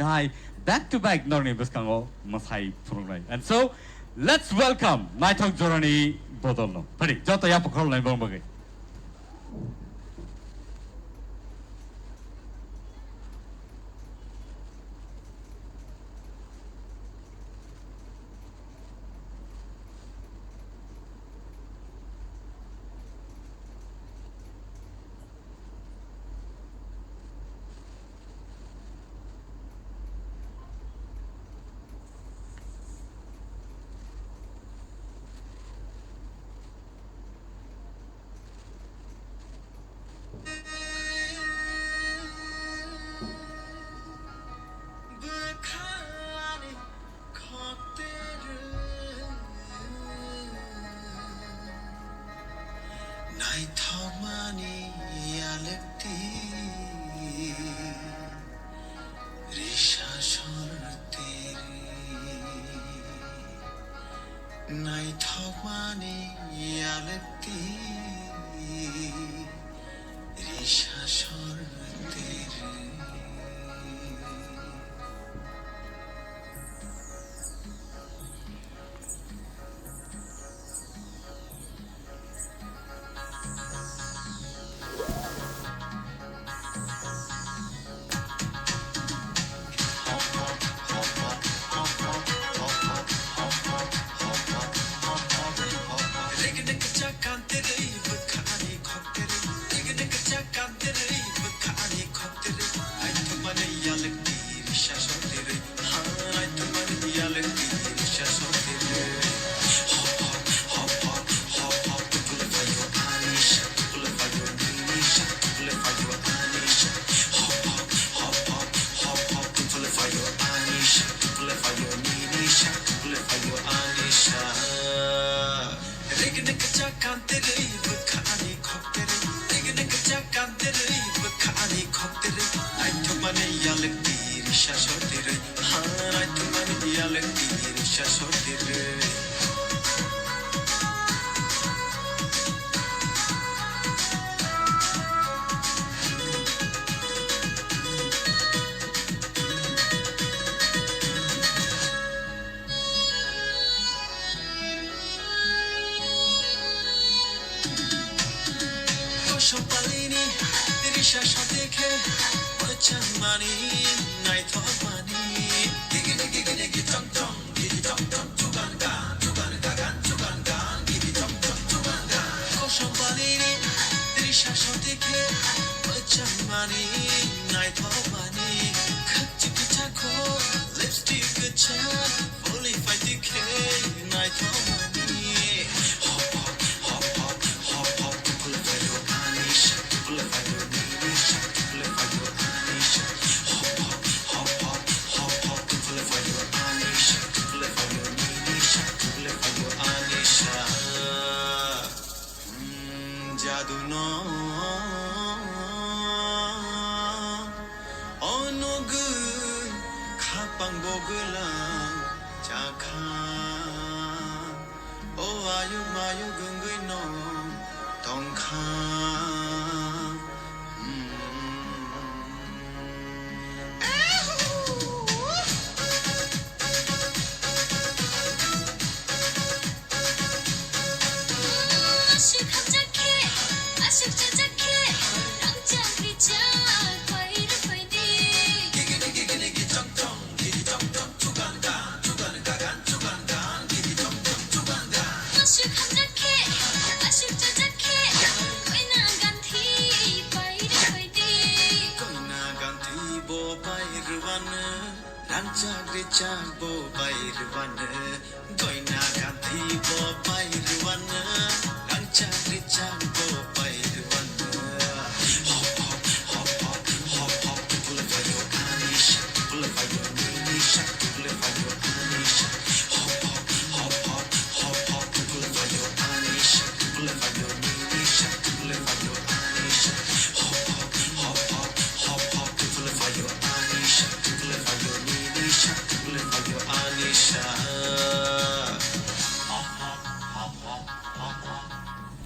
Hi, back-to-back Norni Biskango Masai Purunai. And so, let's welcome Naitok Jorani Bodolno. Pari, Jota Yapokol Nai Bombagi. Naithomani alekti risha shorteri Naithomani alekti risha shorteri Shopalini, Risha Shoteke, Wachamani, Naithomani, Diggy Diggy Diggy Tum Tum, Giddy Tum Tum, Tuganga, Tuganga, Tuganga, Giddy Tum Tum, Tuganga. Shopalini, Risha Shoteke, Wachamani, Naithomani, Kachiki Chako, Lipstick Chan, Fully Fight Decay, Naithomani. Jaduno onogu kapang bogula chakha o ayu mayu gungui no tongkha Rang chak bo bai rwan goina ganthi bo bai